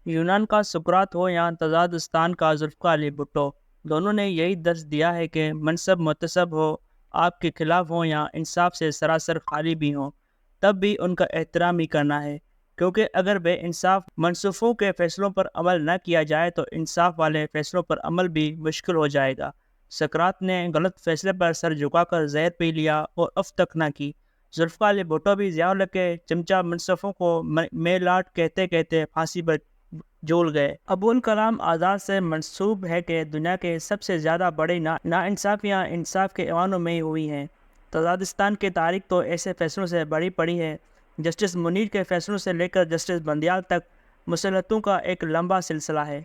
یونان کا سقراط ہو یا تزادستان کا ذوالفقار علی بھٹو، دونوں نے یہی درس دیا ہے کہ منصب متصب ہو، آپ کے خلاف ہوں یا انصاف سے سراسر خالی بھی ہوں، تب بھی ان کا احترام ہی کرنا ہے، کیونکہ اگر بے انصاف منصفوں کے فیصلوں پر عمل نہ کیا جائے تو انصاف والے فیصلوں پر عمل بھی مشکل ہو جائے گا۔ سقراط نے غلط فیصلے پر سر جھکا کر زہر پی لیا اور اف تک نہ کی۔ ذوالفقار علی بھٹو بھی ضیاء الحق کے چمچہ منصفوں کو میلاٹ کہتے کہتے پھانسی پر جول گئے۔ ابوالکلام آزاد سے منسوب ہے کہ دنیا کے سب سے زیادہ بڑی ناانصافیاں انصاف کے ایوانوں میں ہی ہوئی ہیں۔ تزادستان کی تاریخ تو ایسے فیصلوں سے بڑی پڑی ہے۔ جسٹس منیر کے فیصلوں سے لے کر جسٹس بندیال تک مصلحتوں کا ایک لمبا سلسلہ ہے۔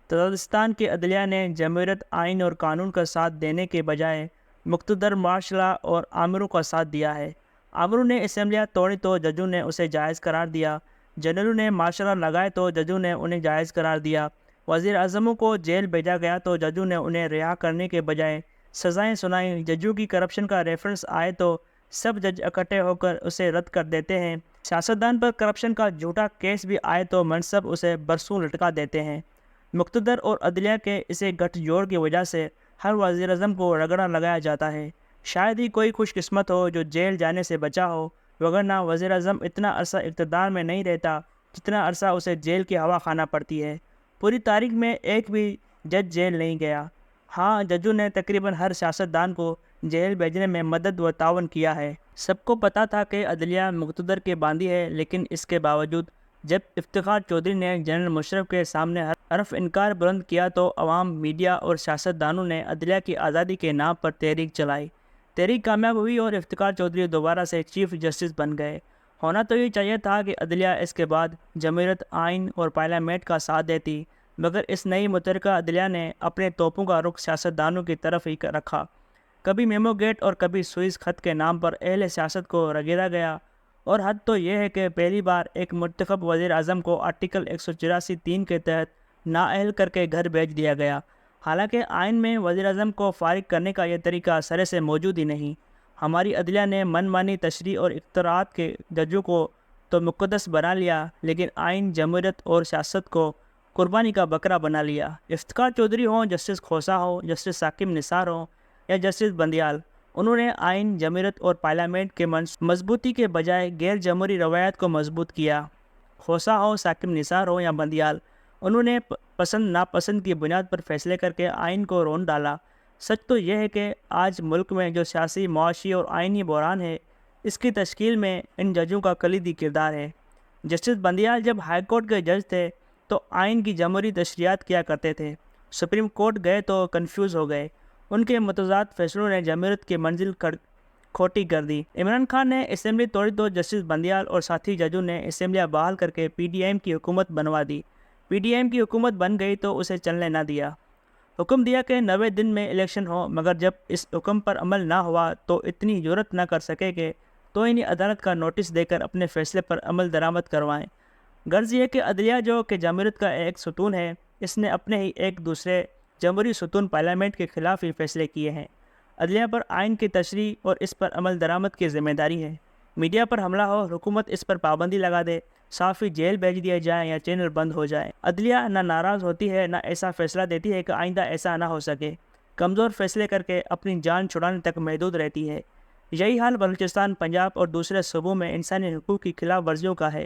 تزادستان کی عدلیہ نے جمہوریت، آئین اور قانون کا ساتھ دینے کے بجائے مقتدر مارشلہ اور آمروں کا ساتھ دیا ہے۔ آمروں نے اسمبلیاں توڑی تو ججوں نے اسے جائز قرار دیا، جنرلوں نے مارشلہ لگائے تو ججوں نے انہیں جائز قرار دیا، وزیر اعظموں کو جیل بھیجا گیا تو ججوں نے انہیں رہا کرنے کے بجائے سزائیں سنائیں، ججوں کی کرپشن کا ریفرنس آئے تو سب جج اکٹھے ہو کر اسے رد کر دیتے ہیں، سیاستدان پر کرپشن کا جھوٹا کیس بھی آئے تو منصب اسے برسوں لٹکا دیتے ہیں۔ مقتدر اور عدلیہ کے اسے گٹھ جوڑ کی وجہ سے ہر وزیر اعظم کو رگڑا لگایا جاتا ہے۔ شاید ہی کوئی خوش قسمت ہو جو جیل جانے سے بچا ہو، وگرنہ وزیر اعظم اتنا عرصہ اقتدار میں نہیں رہتا جتنا عرصہ اسے جیل کی ہوا کھانا پڑتی ہے۔ پوری تاریخ میں ایک بھی جج جیل نہیں گیا۔ ہاں، ججوں نے تقریباً ہر سیاستدان کو جیل بھیجنے میں مدد و تعاون کیا ہے۔ سب کو پتہ تھا کہ عدلیہ مقتدر کے باندھی ہے، لیکن اس کے باوجود جب افتخار چودھری نے جنرل مشرف کے سامنے حرف انکار بلند کیا تو عوام، میڈیا اور سیاستدانوں نے عدلیہ کی آزادی کے نام پر تحریک چلائی۔ تحریک کامیاب ہوئی اور افتخار چودھری دوبارہ سے چیف جسٹس بن گئے۔ ہونا تو یہ چاہیے تھا کہ عدلیہ اس کے بعد جمہوریت، آئین اور پارلیمنٹ کا ساتھ دیتی، مگر اس نئی متحرکہ عدلیہ نے اپنے توپوں کا رخ سیاستدانوں کی طرف ہی رکھا۔ کبھی میمو گیٹ اور کبھی سوئس خط کے نام پر اہل سیاست کو رگیدا گیا، اور حد تو یہ ہے کہ پہلی بار ایک منتخب وزیر اعظم کو آرٹیکل 184(3) کے تحت نااہل کر کے گھر بھیج دیا گیا، حالانکہ آئین میں وزیر اعظم کو فارغ کرنے کا یہ طریقہ سرے سے موجود ہی نہیں۔ ہماری عدلیہ نے من مانی تشریح اور اختراعات کے ججوں کو تو مقدس بنا لیا، لیکن آئین، جمہوریت اور سیاست کو قربانی کا بکرا بنا لیا۔ افتخار چودھری ہوں، جسٹس کھوسہ ہو، جسٹس ثاقب نثار ہوں یا جسٹس بندیال، انہوں نے آئین، جمہوریت اور پارلیمنٹ کے مضبوطی کے بجائے غیر جمہوری روایات کو مضبوط کیا۔ کھوسہ ہو، ثاقب نثار ہو یا بندیال، انہوں نے پسند ناپسند کی بنیاد پر فیصلے کر کے آئین کو رون ڈالا۔ سچ تو یہ ہے کہ آج ملک میں جو سیاسی، معاشی اور آئینی بحران ہے، اس کی تشکیل میں ان ججوں کا کلیدی کردار ہے۔ جسٹس بندیال جب ہائی کورٹ کے جج تھے تو آئین کی جمہوری تشریحات کیا کرتے تھے، سپریم کورٹ گئے تو کنفیوز ہو گئے، ان کے متضاد فیصلوں نے جمہوریت کی منزل کھوٹی کر دی۔ عمران خان نے اسمبلی توڑی تو جسٹس بندیال اور ساتھی ججوں نے اسمبلیاں بحال کر کے پی ڈی ایم کی حکومت بنوا دی۔ پی ڈی ایم کی حکومت بن گئی تو اسے چلنے نہ دیا، حکم دیا کہ 90 دن میں الیکشن ہو، مگر جب اس حکم پر عمل نہ ہوا تو اتنی جرأت نہ کر سکے کہ توہین عدالت کا نوٹس دے کر اپنے فیصلے پر عمل درآمد کروائیں۔ غرض یہ کہ عدلیہ جو کہ جمہوریت کا ایک ستون ہے، اس نے اپنے ہی ایک دوسرے جمہوری ستون پارلیمنٹ کے خلاف ہی فیصلے کیے ہیں۔ عدلیہ پر آئین کی تشریح اور اس پر عمل درآمد کی ذمہ داری ہے۔ میڈیا پر حملہ ہو، حکومت اس پر پابندی لگا دے، صحافی جیل بھیج دیے جائیں یا چینل بند ہو جائے۔ عدلیہ نہ ناراض ہوتی ہے، نہ ایسا فیصلہ دیتی ہے کہ آئندہ ایسا نہ ہو سکے، کمزور فیصلے کر کے اپنی جان چھڑانے تک محدود رہتی ہے۔ یہی حال بلوچستان، پنجاب اور دوسرے صوبوں میں انسانی حقوق کی خلاف ورزیوں کا ہے۔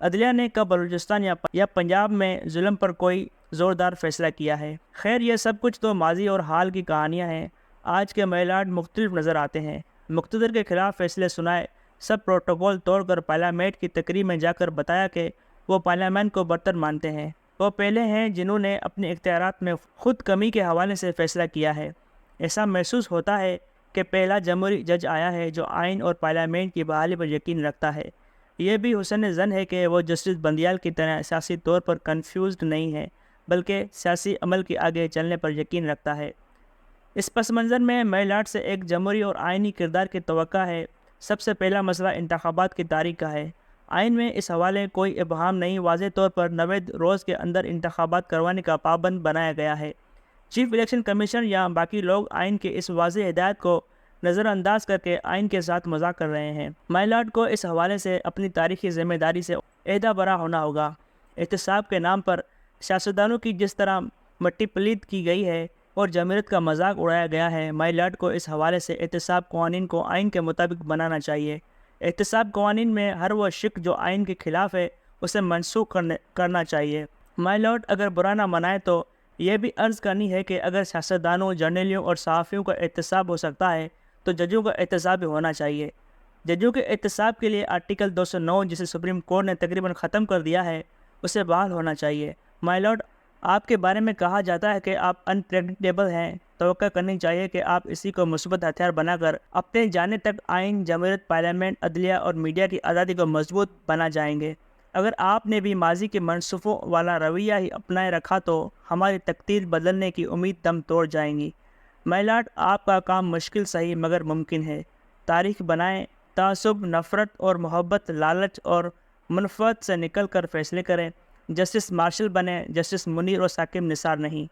عدلیہ نے کب بلوچستان یا پنجاب میں ظلم پر کوئی زوردار فیصلہ کیا ہے؟ خیر، یہ سب کچھ تو ماضی اور حال کی کہانیاں ہیں۔ آج کے میلاد مختلف نظر آتے ہیں۔ مقتدر کے خلاف فیصلے سنائے، سب پروٹوکول توڑ کر پارلیمنٹ کی تقریب میں جا کر بتایا کہ وہ پارلیمنٹ کو برتر مانتے ہیں۔ وہ پہلے ہیں جنہوں نے اپنے اختیارات میں خود کمی کے حوالے سے فیصلہ کیا ہے۔ ایسا محسوس ہوتا ہے کہ پہلا جمہوری جج آیا ہے جو آئین اور پارلیمنٹ کی بحالی پر یقین رکھتا ہے۔ یہ بھی حسن ظن ہے کہ وہ جسٹس بندیال کی طرح سیاسی طور پر کنفیوزڈ نہیں ہے، بلکہ سیاسی عمل کے آگے چلنے پر یقین رکھتا ہے۔ اس پس منظر میں میلاد سے ایک جمہوری اور آئینی کردار کی توقع ہے۔ سب سے پہلا مسئلہ انتخابات کی تاریخ کا ہے۔ آئین میں اس حوالے کوئی ابہام نہیں، واضح طور پر 90 روز کے اندر انتخابات کروانے کا پابند بنایا گیا ہے۔ چیف الیکشن کمیشن یا باقی لوگ آئین کی اس واضح ہدایت کو نظر انداز کر کے آئین کے ساتھ مذاق کر رہے ہیں۔ مائلارڈ کو اس حوالے سے اپنی تاریخی ذمہ داری سے عہدہ برا ہونا ہوگا۔ احتساب کے نام پر سیاستدانوں کی جس طرح مٹی پلید کی گئی ہے اور جمہوریت کا مذاق اڑایا گیا ہے، مائی لارڈ کو اس حوالے سے احتساب قوانین کو آئین کے مطابق بنانا چاہیے۔ احتساب قوانین میں ہر وہ شق جو آئین کے خلاف ہے اسے منسوخ کرنا چاہیے۔ مائی لارڈ، اگر برا نہ منائے تو یہ بھی عرض کرنی ہے کہ اگر سیاستدانوں، جرنیلیوں اور صحافیوں کا احتساب ہو سکتا ہے تو ججوں کا احتساب بھی ہونا چاہیے۔ ججوں کے احتساب کے لیے آرٹیکل 209 جسے سپریم کورٹ نے تقریباً ختم کر دیا ہے اسے بحال ہونا چاہیے۔ مائی لارڈ، آپ کے بارے میں کہا جاتا ہے کہ آپ انپریڈکٹیبل ہیں۔ توقع کرنی چاہیے کہ آپ اسی کو مثبت ہتھیار بنا کر اپنے جانے تک آئین، جمہوریت، پارلیمنٹ، عدلیہ اور میڈیا کی آزادی کو مضبوط بنا جائیں گے۔ اگر آپ نے بھی ماضی کے منصوبوں والا رویہ ہی اپنائے رکھا تو ہماری تقدیر بدلنے کی امید دم توڑ جائیں گی۔ مائی لارڈ، آپ کا کام مشکل صحیح مگر ممکن ہے۔ تاریخ بنائیں، تعصب، نفرت اور محبت، لالچ اور منفعت سے نکل کر فیصلے کریں۔ جسٹس مارشل بنیں، جسٹس منیر اور ثاقب نثار نہیں۔